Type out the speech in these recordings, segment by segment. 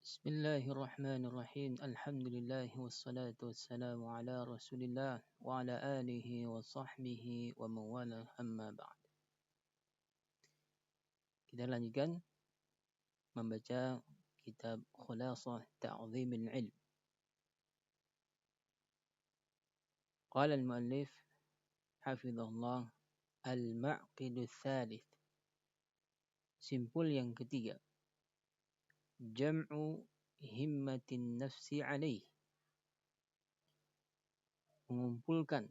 Bismillahirrahmanirrahim. Alhamdulillah wassalatu wassalamu ala Rasulillah wa ala alihi wa sahbihi wa mawala amma ba'd. Kita lanjutkan membaca kitab Khulasah Ta'zimil Ilm. Qala al-muallif hafizahullah al-ma'qidu tsalits. Simpul yang ketiga. Jam'u himmatin nafsi alaih. Mengumpulkan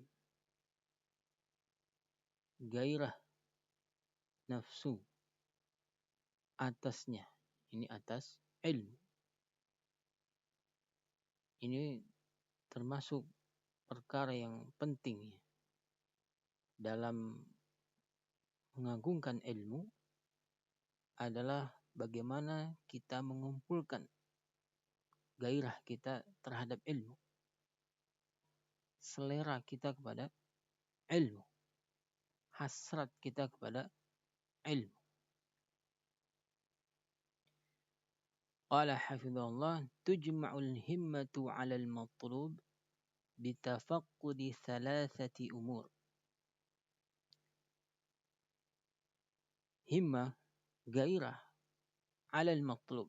gairah nafsu atasnya. Ini atas ilmu. Ini termasuk perkara yang penting dalam mengagungkan ilmu adalah bagaimana kita mengumpulkan gairah kita terhadap ilmu. Selera kita kepada ilmu. Hasrat kita kepada ilmu. Qala hafizahullah tujma'ul himmatu 'alal matlub bitafaqqudi thalathati umur. Himmah, gairah 'alal matlub,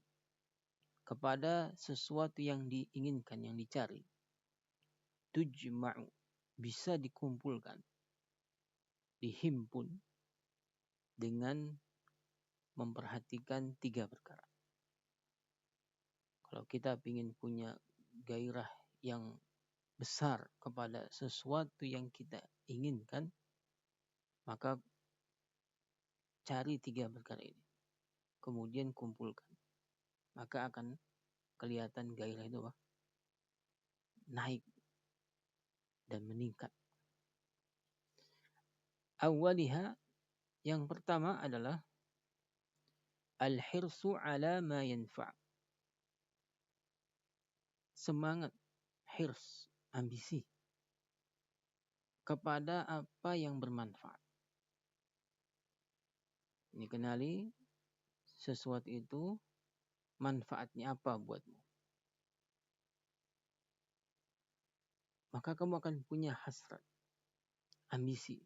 kepada sesuatu yang diinginkan, yang dicari. Tujma'u, bisa dikumpulkan, dihimpun dengan memperhatikan tiga perkara. Kalau kita ingin punya gairah yang besar kepada sesuatu yang kita inginkan, maka cari tiga perkara ini. Kemudian kumpulkan. Maka akan kelihatan gairah itu naik dan meningkat. Awwaliha, yang pertama adalah al-hirsu ala ma yanfa'. Semangat, hirs, ambisi kepada apa yang bermanfaat. Ini kenali sesuatu itu manfaatnya apa buatmu. Maka kamu akan punya hasrat, ambisi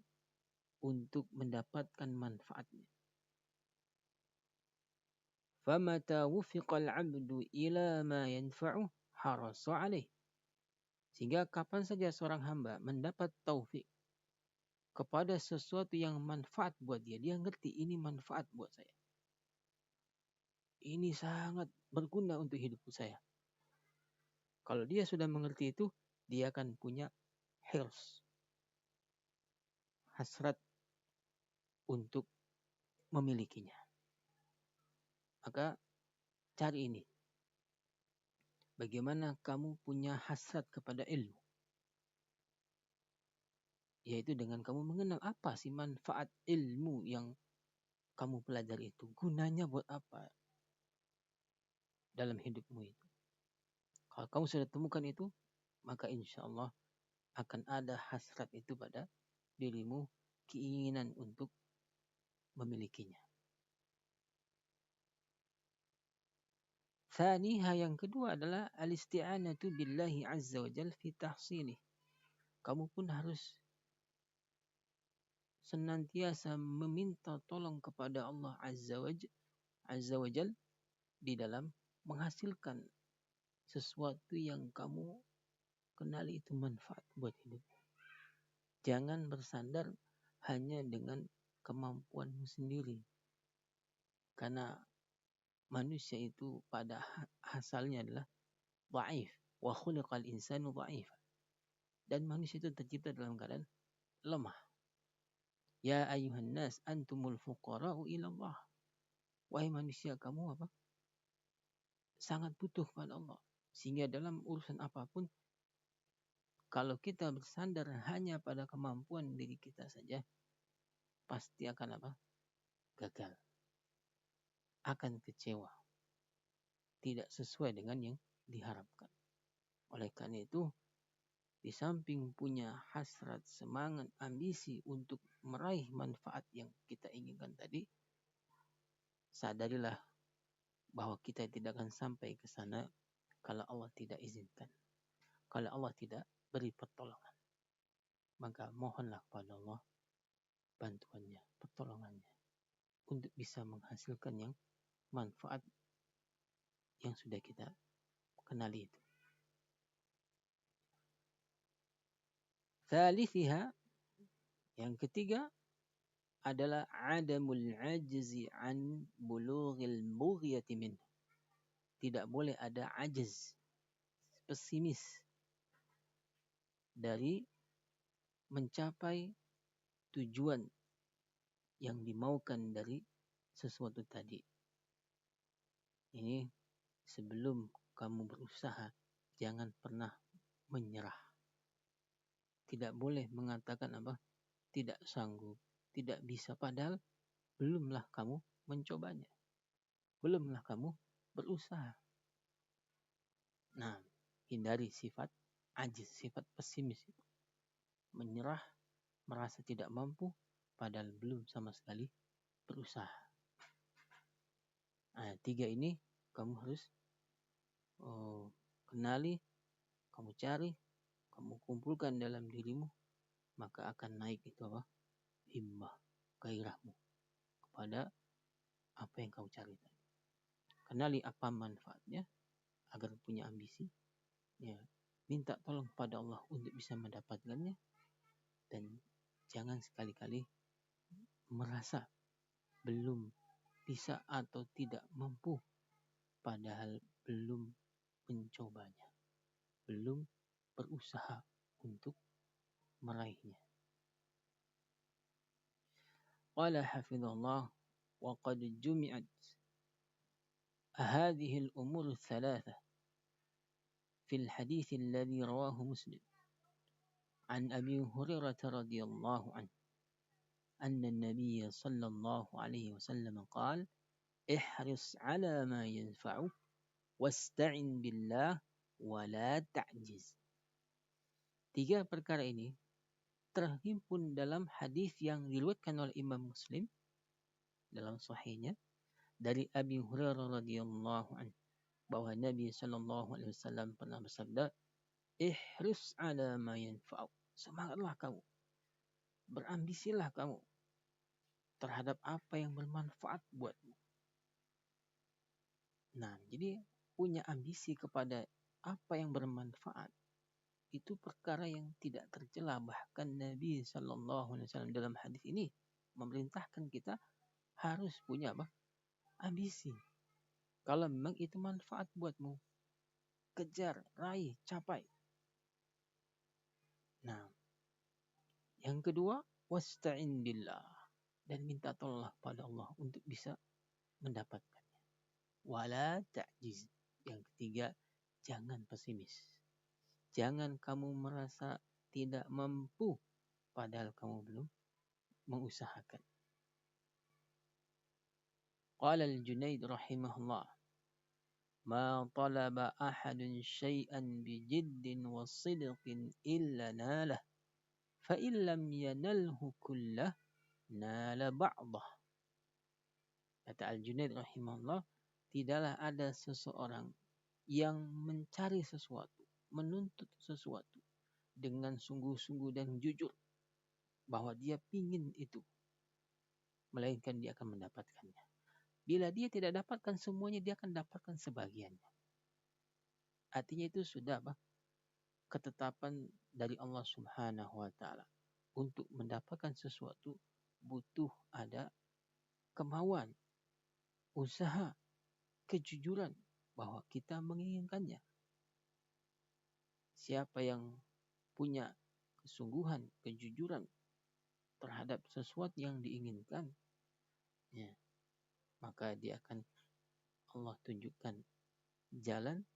untuk mendapatkan manfaatnya. Famata wufiqal 'abdu ila ma yanfa'uh harasa 'alaih. Sehingga kapan saja seorang hamba mendapat taufik kepada sesuatu yang manfaat buat dia, dia ngerti ini manfaat buat saya. Ini sangat berguna untuk hidup saya. Kalau dia sudah mengerti itu, dia akan punya hirs, hasrat untuk memilikinya. Maka cari ini. Bagaimana kamu punya hasrat kepada ilmu? Yaitu dengan kamu mengenal apa sih manfaat ilmu yang kamu pelajari itu. Gunanya buat apa dalam hidupmu itu. Kalau kamu sudah temukan itu, maka insya Allah akan ada hasrat itu pada dirimu, keinginan untuk memilikinya. Thaniha, yang kedua adalah al-isti'anatu billahi azza wa jal fi tahsilih. Kamu pun harus senantiasa meminta tolong kepada Allah azza wa jal di dalam menghasilkan sesuatu yang kamu kenali itu manfaat buat hidup. Jangan bersandar hanya dengan kemampuanmu sendiri. Karena manusia itu pada asalnya adalah dhaif. Wa khuliqal insanu dhaif. Dan manusia itu tercipta dalam keadaan lemah. Ya ayuhan nas antumul fuqara'u ila Allah. Wahai manusia, kamu sangat butuh kepada Allah. Sehingga dalam urusan apapun, kalau kita bersandar hanya pada kemampuan diri kita saja, pasti akan gagal. Akan kecewa. Tidak sesuai dengan yang diharapkan. Oleh karena itu, di samping punya hasrat, semangat, ambisi untuk meraih manfaat yang kita inginkan tadi, sadarilah bahwa kita tidak akan sampai ke sana kalau Allah tidak izinkan, kalau Allah tidak beri pertolongan. Maka mohonlah kepada Allah bantuannya, pertolongannya untuk bisa menghasilkan yang manfaat yang sudah kita kenali itu. Thalithiha, yang ketiga adalah adamul ajzi an bulughil mughyati min. Tidak boleh ada ajz, pesimis dari mencapai tujuan yang dimaukan dari sesuatu tadi. Ini sebelum kamu berusaha, jangan pernah menyerah. Tidak boleh mengatakan apa? Tidak sanggup, tidak bisa, padahal belumlah kamu mencobanya. Belumlah kamu berusaha. Nah, hindari sifat ajiz, sifat pesimis itu. Menyerah, merasa tidak mampu, padahal belum sama sekali berusaha. Nah, 3 ini kamu harus kenali, kamu cari, kamu kumpulkan dalam dirimu, maka akan naik itu apa? Himmah, gairahmu kepada apa yang kau cari tadi. Kenali apa manfaatnya agar punya ambisi, ya, minta tolong pada Allah untuk bisa mendapatkannya, dan jangan sekali-kali merasa belum bisa atau tidak mampu padahal belum mencobanya, belum berusaha untuk meraihnya. Qala hafizallah wa qad jumi'at هذه الأمور الثلاثة في الحديث الذي رواه مسلم عن أبي هريرة رضي الله عنه أن النبي صلى الله عليه وسلم قال احرص على ما ينفعك واستعن بالله ولا تعجز. 3 perkara ini terhimpun dalam hadis yang diriwayatkan oleh Imam Muslim dalam sahihnya dari Abi Hurairah radhiyallahu anhu bahwa Nabi sallallahu alaihi wasallam pernah bersabda, ihris ala ma yanfa'u. Semangatlah kamu, berambisilah kamu terhadap apa yang bermanfaat buatmu. Nah, jadi punya ambisi kepada apa yang bermanfaat itu perkara yang tidak tercela. Bahkan Nabi sallallahu alaihi wasallam dalam hadis ini memerintahkan kita harus punya apa? Ambisi. Kalau memang itu manfaat buatmu, kejar, raih, capai. Nah, yang kedua, wasta'in billah, dan minta tolonglah pada Allah untuk bisa mendapatkannya. Wala ta'jiz. Yang ketiga, jangan pesimis. Jangan kamu merasa tidak mampu padahal kamu belum mengusahakan. Qala al-Junaid rahimahullah, ma talaba ahadun syai'an bijiddin wa sidqin illa nalah, fa illam yanalhu kullah nala ba'dah. Kata al-Junaid rahimahullah, tidaklah ada seseorang yang mencari sesuatu, menuntut sesuatu dengan sungguh-sungguh dan jujur bahwa dia pingin itu, melainkan dia akan mendapatkannya. Bila dia tidak dapatkan semuanya, dia akan dapatkan sebagiannya. Artinya itu sudah ketetapan dari Allah Subhanahu wa taala. Untuk mendapatkan sesuatu butuh ada kemauan, usaha, kejujuran bahwa kita menginginkannya. Siapa yang punya kesungguhan, kejujuran terhadap sesuatu yang diinginkan, ya, maka dia akan Allah tunjukkan jalan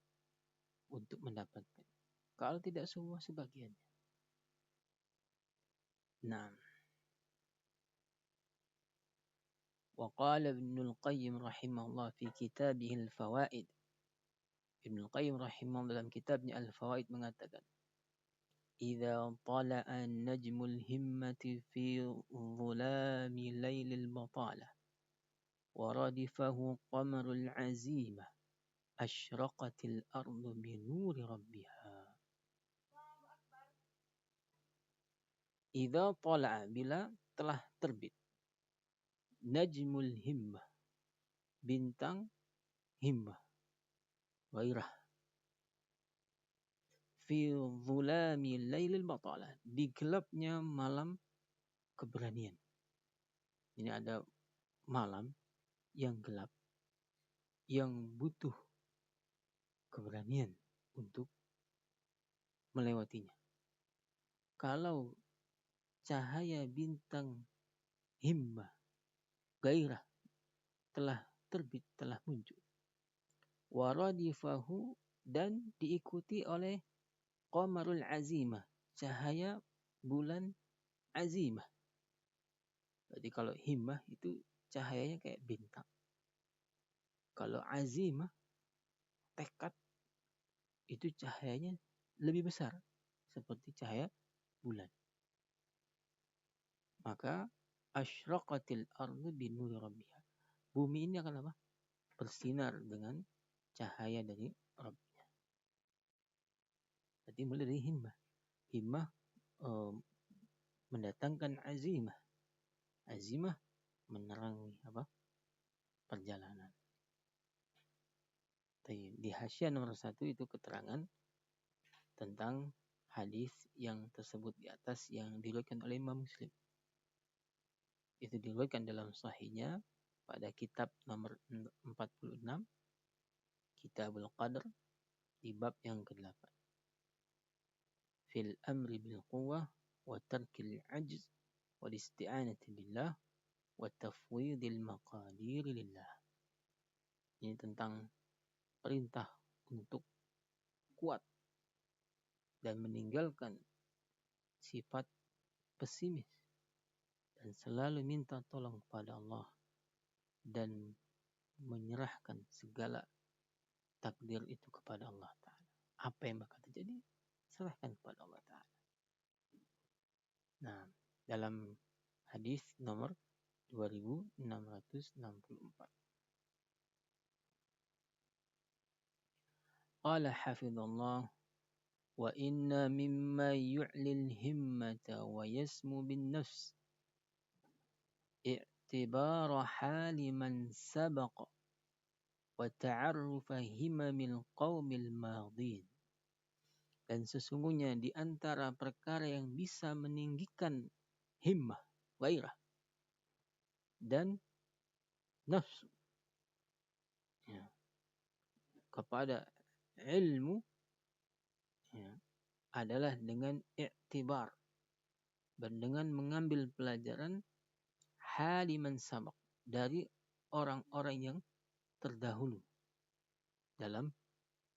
untuk mendapatkan. Kalau tidak semua, sebagiannya. Nah, wa qala Ibnu Al-Qayyim rahimahullah fi kitabih Al-Fawaid. Ibnu Al-Qayyim rahimahullah dalam kitabnya Al-Fawaid mengatakan, idza tala'a najmul himmati fi dhulami lailil batalah ورادفه قمر العزيمة أشرقت الأرض بنور ربها. Idza tala'a, bila telah terbit, najmul himmah, bintang himmah, ghairah, fi dhulami lailil batalah, di gelapnya malam keberanian. Ini ada malam yang gelap, yang butuh keberanian untuk melewatinya. Kalau cahaya bintang himmah, gairah telah terbit, telah muncul, waradifahu, dan diikuti oleh qamarul azimah, cahaya bulan azimah. Jadi kalau himmah itu cahayanya kayak bintang. Kalau azimah, tekad, itu cahayanya lebih besar seperti cahaya bulan. Maka asyraqatil ardu binuri rabbiha. Bumi ini akan apa? Bersinar dengan cahaya dari Rabbnya. Jadi mulai dari himmah. Himmah mendatangkan azimah. Azimah menerangi apa? Perjalanan. Di hasyiah nomor 1 itu keterangan tentang hadis yang tersebut di atas yang diriwayatkan oleh Imam Muslim. Itu diriwayatkan dalam sahihnya pada kitab nomor 46, Kitabul Qadr, di bab yang ke-8. Fil amri bil quwwah wa tarkil ajz wal isti'anati billah wa tafwidil maqadir lillah. Ini tentang perintah untuk kuat dan meninggalkan sifat pesimis dan selalu minta tolong kepada Allah dan menyerahkan segala takdir itu kepada Allah Ta'ala. Apa yang bakal terjadi, serahkan kepada Allah Ta'ala. Nah, dalam hadis nomor 2664. Qala hafidhullah wa inna mimma yu'lil himmata wa yasmu bin nafs i'tibara hali man sabaqa wa ta'arrufa himamil qawmil madin. Dan sesungguhnya di antara perkara yang bisa meninggikan himmah, gairah, dan nafsu, ya, kepada ilmu, ya, adalah dengan i'tibar, dan dengan mengambil pelajaran haliman sabak, dari orang-orang yang terdahulu dalam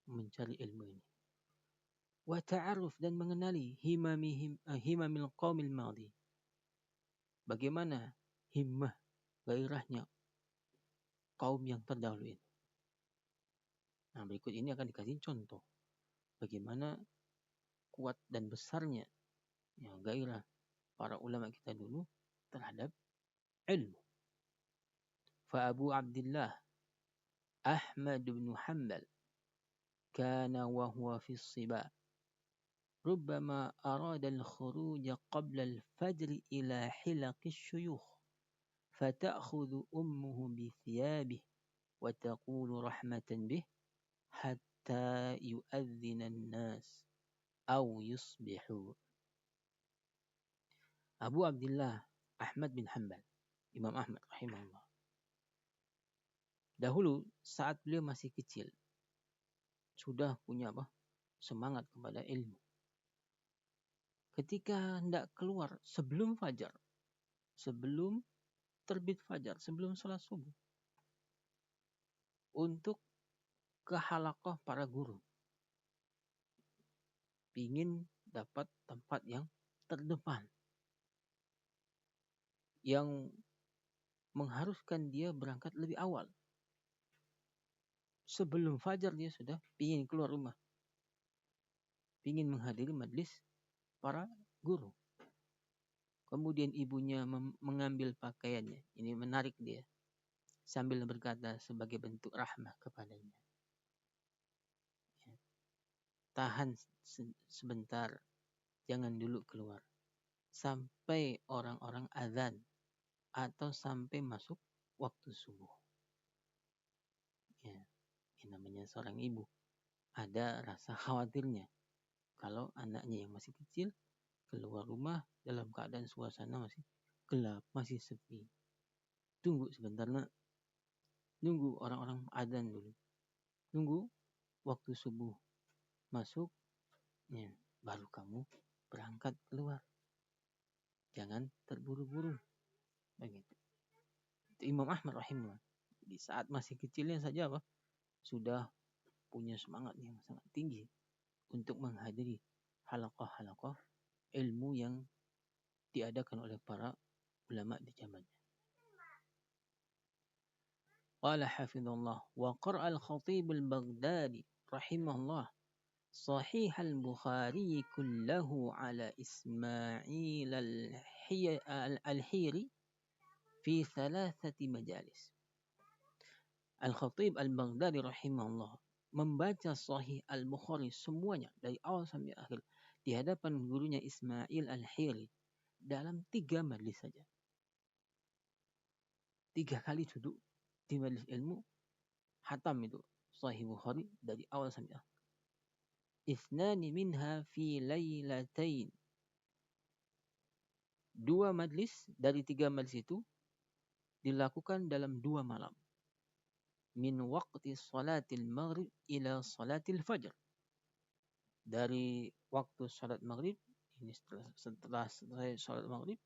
mencari ilmu ini. Wa ta'aruf, dan mengenali himamil qaumil madi, bagaimana himmah, gairahnya kaum yang terdahulu ini. Nah, berikut ini akan dikasih contoh bagaimana kuat dan besarnya, ya, gairah para ulama kita dulu terhadap ilmu. Fa Abu Abdullah Ahmad bin Hanbal kana wa huwa fi as-siba ربما أراد الخروج قبل الفجر إلى حلق الشيوخ فتأخذ أمه بثيابه وتقول رحمة به حتى يؤذن الناس أو يصبحوا. Abu Abdullah Ahmad bin Hanbal, Imam Ahmad rahimahullah, dahulu saat beliau masih kecil sudah punya semangat kepada ilmu. Ketika hendak keluar sebelum fajar, sebelum terbit fajar, sebelum sholat subuh, untuk ke halaqah para guru, ingin dapat tempat yang terdepan, yang mengharuskan dia berangkat lebih awal. Sebelum fajar dia sudah ingin keluar rumah, ingin menghadiri majlis para guru. Kemudian ibunya mengambil pakaiannya. Ini menarik dia. sambil berkata sebagai bentuk rahmah kepadanya, tahan sebentar, jangan dulu keluar sampai orang-orang azan atau sampai masuk waktu subuh. Ya, ini namanya seorang ibu, ada rasa khawatirnya kalau anaknya yang masih kecil keluar rumah dalam keadaan suasana masih gelap, masih sepi. Tunggu sebentar nak, tunggu orang-orang azan dulu, tunggu waktu subuh masuk, ya, baru kamu berangkat keluar, jangan terburu-buru. Begitu. Itu Imam Ahmad rahimahullah di saat masih kecilnya saja sudah punya semangat yang sangat tinggi untuk menghadiri halaqah-halaqah ilmu yang diadakan oleh para ulama di zamannya. Qala hafizallah wa qara al-Khatib al-Baghdadi rahimahullah Sahih al-Bukhari kullahu ala Ismail al-Hiri fi thalathati majalis. Al-Khatib al-Baghdadi rahimahullah membaca Sahih al-Bukhari semuanya dari awal sampai akhir di hadapan gurunya Ismail al-Hiri dalam 3 majlis saja. 3 kali duduk di majlis ilmu, hatam itu Sahih Bukhari dari awal sampai akhir. Ithnani minha fi lailatain. 2 majlis dari 3 majlis itu dilakukan dalam 2 malam. Min waqti salatil maghrib ila salatil fajr. Dari waktu salat maghrib, ini setelah selesai salat maghrib,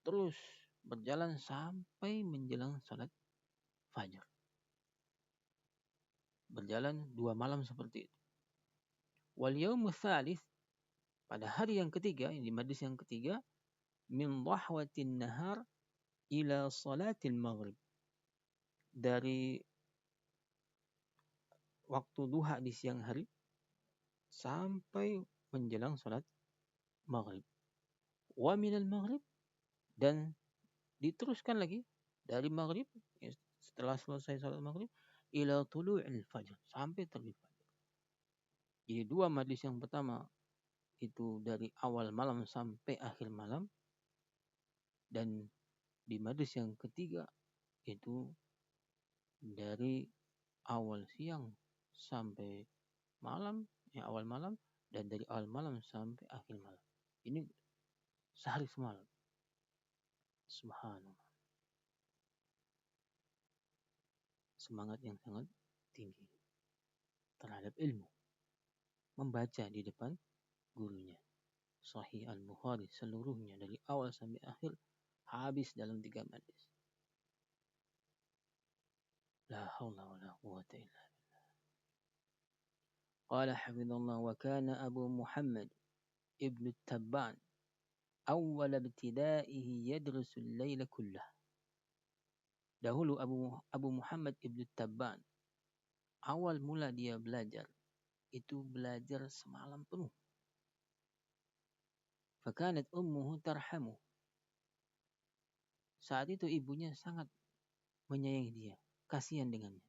terus berjalan sampai menjelang salat fajar. Berjalan 2 malam seperti itu. Wal yaumu tsalits, pada hari yang ketiga, ini majlis yang ketiga, min dhahwatin nahar ila salatil maghrib. Dari waktu duha di siang hari sampai menjelang salat maghrib. Wa minal maghrib, dan diteruskan lagi dari maghrib, setelah selesai salat maghrib, ila tulu'il fajr, sampai terbit fajar. Jadi 2 majlis yang pertama itu dari awal malam sampai akhir malam, dan di majlis yang ketiga itu dari awal siang sampai malam, awal malam, dan dari awal malam sampai akhir malam. Ini sehari semalam. Subhanallah. Semangat yang sangat tinggi terhadap ilmu. Membaca di depan gurunya. Sahih al-Bukhari seluruhnya dari awal sampai akhir habis dalam 3 majlis. La haula wa la quwwata illa billah. Qala hafizallah wa kana Abu Muhammad ibn Tabban awal ibtidaihi yadrusu al-laila kullah. Dahulu Abu Muhammad ibn Tabban awal mula dia belajar itu belajar semalam penuh. Fakanat ummuhu tarhamu. Saat itu ibunya sangat menyayangi dia, kasihan dengannya.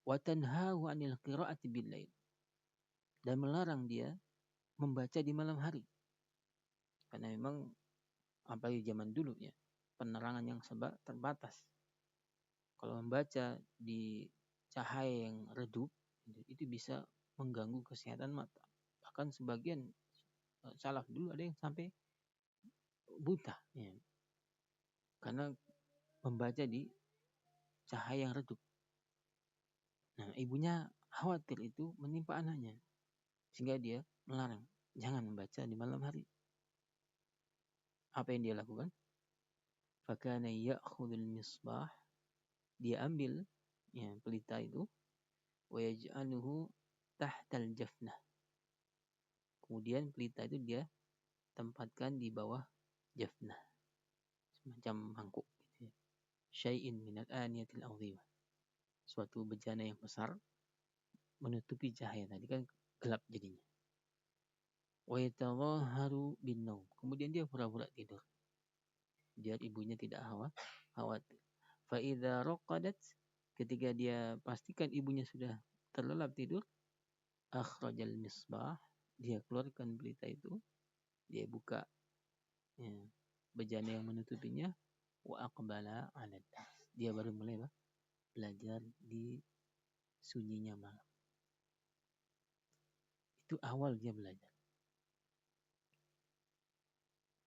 Wa tanhahu 'anil qira'ati bil-lail. Dan melarang dia membaca di malam hari. Karena memang apalagi zaman dulu ya, penerangan yang terbatas. Kalau membaca di cahaya yang redup itu bisa mengganggu kesehatan mata. Bahkan sebagian salaf dulu ada yang sampai buta ya. Karena membaca di cahaya yang redup. Nah, ibunya khawatir itu menimpa anaknya, sehingga dia melarang, jangan membaca di malam hari. Apa yang dia lakukan? Fakana ya'khudul misbah, dia ambil ya, pelita itu, wa yaj'aluhu tahtal jafnah. Kemudian pelita itu dia tempatkan di bawah jafnah, semacam mangkuk gitu ya. Syai'in minal aniyatil 'azimah. Suatu bejana yang besar menutupi cahaya tadi, kan gelap jadinya. Wa yatadhaharu bin naum. Kemudian dia pura-pura tidur biar ibunya tidak khawatir. Fa'idha raqadat, ketika dia pastikan ibunya sudah terlelap tidur, akhrajal misbah, dia keluarkan pelita itu, dia buka ya, bejana yang menutupinya, wa aqbala 'ala dars. Dia baru mulai belajar di sunyinya malam. Itu awal dia belajar.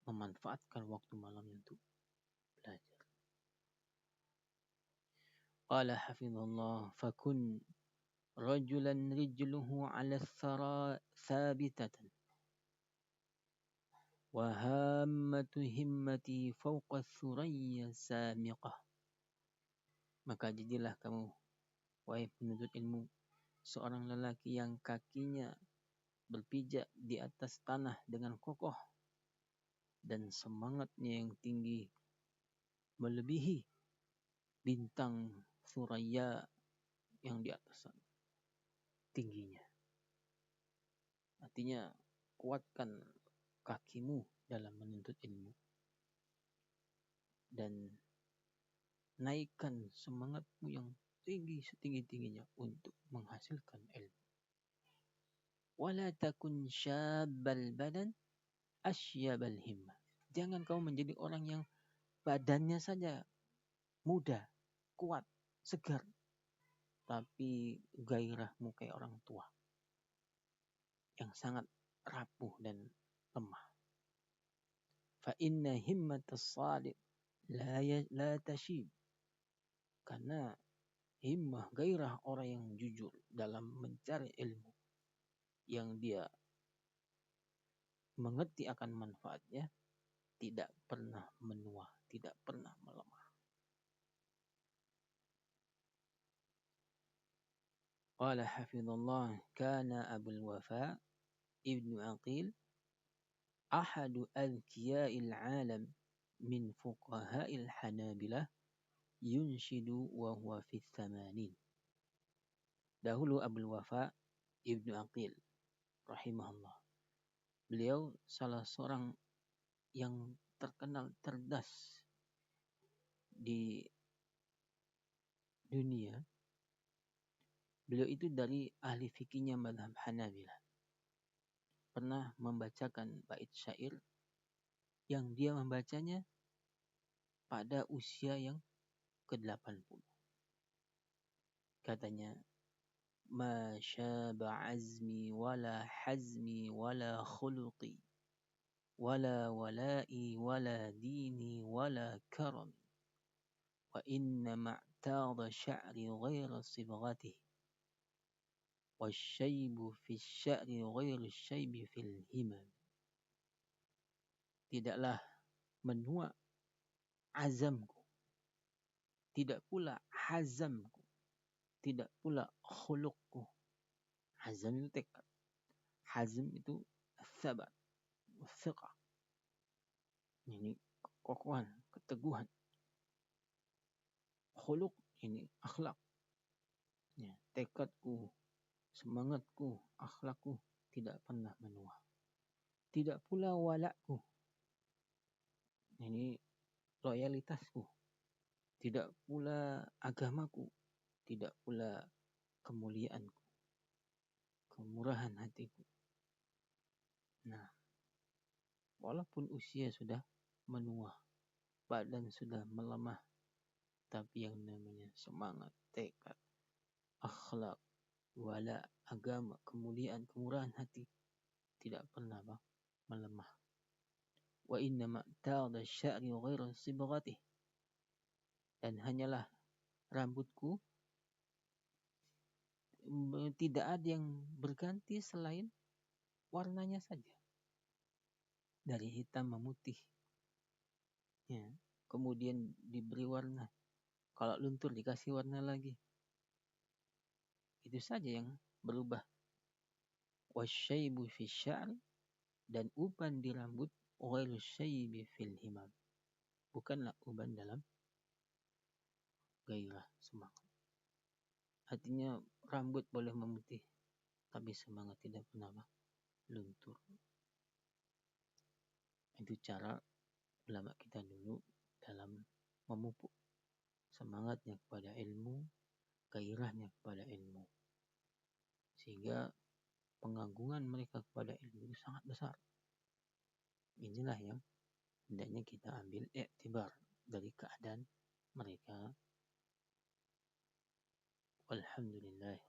Memanfaatkan waktu malamnya untuk belajar. Qala hafizallah, fakun rajulan rijluhu 'ala thara thabitatan wa hammatu himmati fawqa thuraya samiqah. Maka jadilah kamu, wahai penuntut ilmu, seorang lelaki yang kakinya berpijak di atas tanah dengan kokoh dan semangatnya yang tinggi melebihi bintang Suraya yang di atas sana tingginya. Artinya kuatkan kakimu dalam menuntut ilmu dan naikkan semangatmu yang tinggi setinggi-tingginya untuk menghasilkan ilmu. Wala takun syabbal badan asyabal himmah. Jangan kau menjadi orang yang badannya saja muda, kuat, segar, tapi gairahmu kayak orang tua yang sangat rapuh dan lemah. Fa inna himmatas sadiq la tashib. Karena himmah, gairah orang yang jujur dalam mencari ilmu, yang dia mengerti akan manfaatnya, tidak pernah menua, tidak pernah melemah. Qala hafizallah, kana Abul Wafa Ibnu Aqil ahadu adhkiya'il alam min fuqaha'il Hanabilah yunshidu wa huwa fi thamanin. Dahulu Abul Wafa Ibnu Aqil rahimahullah, beliau salah seorang yang terkenal cerdas di dunia. Beliau itu dari ahli fikihnya mazhab Hanabilah. Pernah membacakan bait syair yang dia membacanya pada usia yang ke-80. Katanya, ma syaba azmi wala hazmi wala khuluqi wala wala'i wala dini wala karami wa inna ma'tada sya'ri ghaira sibghatihi wasyaibu fi sya'ri ghairu syaibi fil himam. Tidaklah menua azamku, tidak pula hazamku, tidak pula khuluqku. Hazam itu tekad, hazm itu sabat, thiqah, ini kekokohan, keteguhan. Khuluq ini akhlak, ya, tekadku, semangatku, akhlakku tidak pernah menua. Tidak pula walakku, ini loyalitasku. Tidak pula agamaku, tidak pula kemuliaanku, kemurahan hatiku. Nah, walaupun usia sudah menua, badan sudah melemah, tapi yang namanya semangat, tekad, akhlak, wala, agama, kemuliaan, kemurahan hati tidak pernah melemah. Wa inna ma'tada sya'ri ghairu sibghatih, dan hanyalah rambutku tidak ada yang berganti selain warnanya saja, dari hitam memutih, ya, kemudian diberi warna, kalau luntur dikasih warna lagi, itu saja yang berubah. Wasyaibu fi sya'ri, dan uban di rambut, ghairu syaibi fil himam, bukanlah uban dalam gairah, semangat. Artinya rambut boleh memutih, tapi semangat tidak pernah luntur. Itu cara ulama kita dulu dalam memupuk semangatnya kepada ilmu, gairahnya kepada ilmu. Sehingga pengagungan mereka kepada ilmu itu sangat besar. Inilah yang hendaknya kita ambil iktibar dari keadaan mereka. Walhamdulillah.